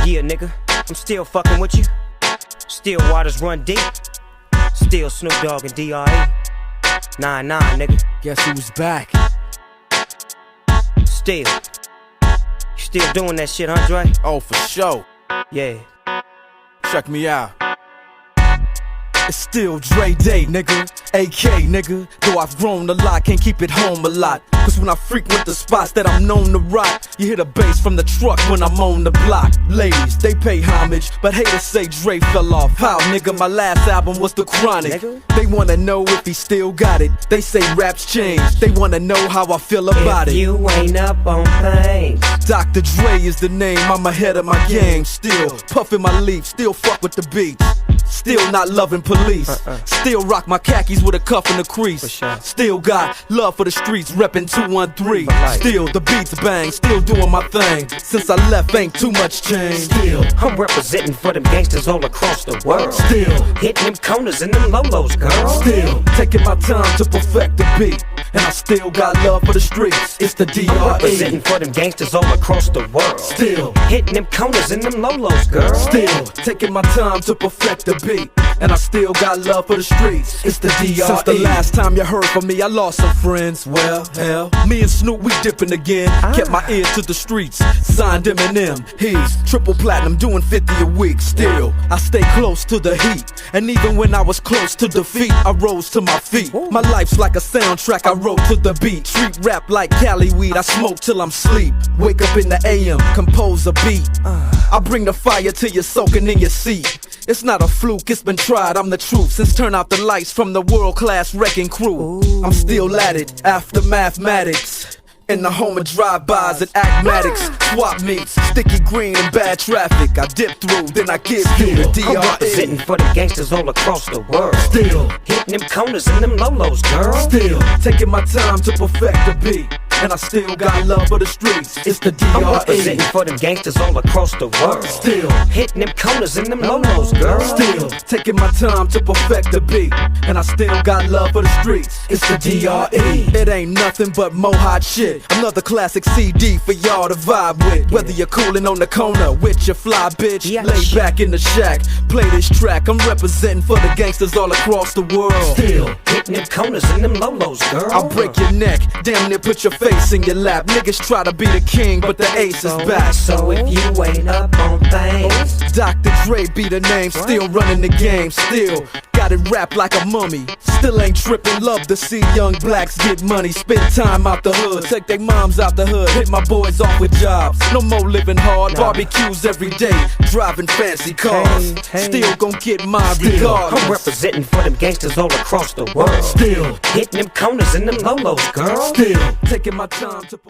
Yeah, nigga, I'm still fucking with you. Still waters run deep. Still Snoop Dogg and D.R.E. 9-9, nigga. Guess who's back? Still. You still doing that shit, huh, Dre? Oh, for sure. Yeah. Check me out. It's still Dre Day, nigga. AK, nigga. Though I've grown a lot, can't keep it home a lot. Cause when I frequent the spots that I'm known to rock, you hear the bass from the truck when I'm on the block. Ladies, they pay homage, but haters say Dre fell off. How, nigga? My last album was The Chronic. Nigga. They wanna know if he still got it. They say raps change. They wanna know how I feel about If it. you ain't up on things, Dr. Dre is the name, I'm ahead of my game. Still puffin' my leaf, still fuck with the beats. Still not loving police. Still rock my khakis with a cuff in the crease. sure. Still got love for the streets, reppin' 213. Still the beats bang, still doing my thing. Since I left, ain't too much change. Still, I'm representing for them gangsters all across the world. still, Hitting them corners and them lolos, girl. still taking my time to perfect the beat. And I still got love for the streets. It's the I'm representing D.R.E. for them gangsters all across the world. Still, Hitting them corners and them lolos, girl. still taking my time to perfect the beat. And I still got love for the streets. It's the D.R.E. Since the last time you heard from me, I lost some friends. Well, hell, me and Snoop, we dipping again. Kept my ear to the streets. Signed Eminem. He's triple platinum, doing 50 a week. Still, I stay close to the heat. And even when I was close to defeat, I rose to my feet. My life's like a soundtrack, I wrote to the beat. Street rap like Cali weed, I smoke till I'm sleep. Wake up in the AM, compose a beat. I bring the fire till you're soaking in your seat. It's not a fluke, it's been tried, I'm the truth. Since turn out the lights from the world-class wrecking crew, I'm still at it, after mathematics. In the home of drive-bys and acmatics, swap meets, sticky green and bad traffic. I dip through, then I get through the I'm D.R.E. representing for them gangsters all across the world. Still, Hitting them corners and them lolos, girl. still, taking my time to perfect the beat. And I still got love for the streets. It's the I'm D.R.E. representing for them gangsters all across the world. Still, Hitting them corners and them lolos, girl. still taking my time to perfect the beat. And I still got love for the streets. It's the D.R.E. It ain't nothing but mo hot shit. Another classic CD for y'all to vibe with. Whether you're coolin' on the corner with your fly bitch, Yeah. lay back in the shack, play this track. I'm representing for the gangsters all across the world. Still, Hitting them corners and them lolos, girl. I'll break your neck, damn near put your face in your lap. Niggas try to be the king, but the ace is back. So if you ain't up on things, Dr. Dre be the name, still running the game, still got it wrapped like a mummy. Still ain't tripping, love to see young blacks get money. Spend time out the hood, take their moms out the hood, hit my boys off with jobs. No more living hard, barbecues every day, driving fancy cars. Still gon' get my I'm regardless. representing for them gangsters all across the world. Still, Hitting them corners and them lolos, girl. still taking my time to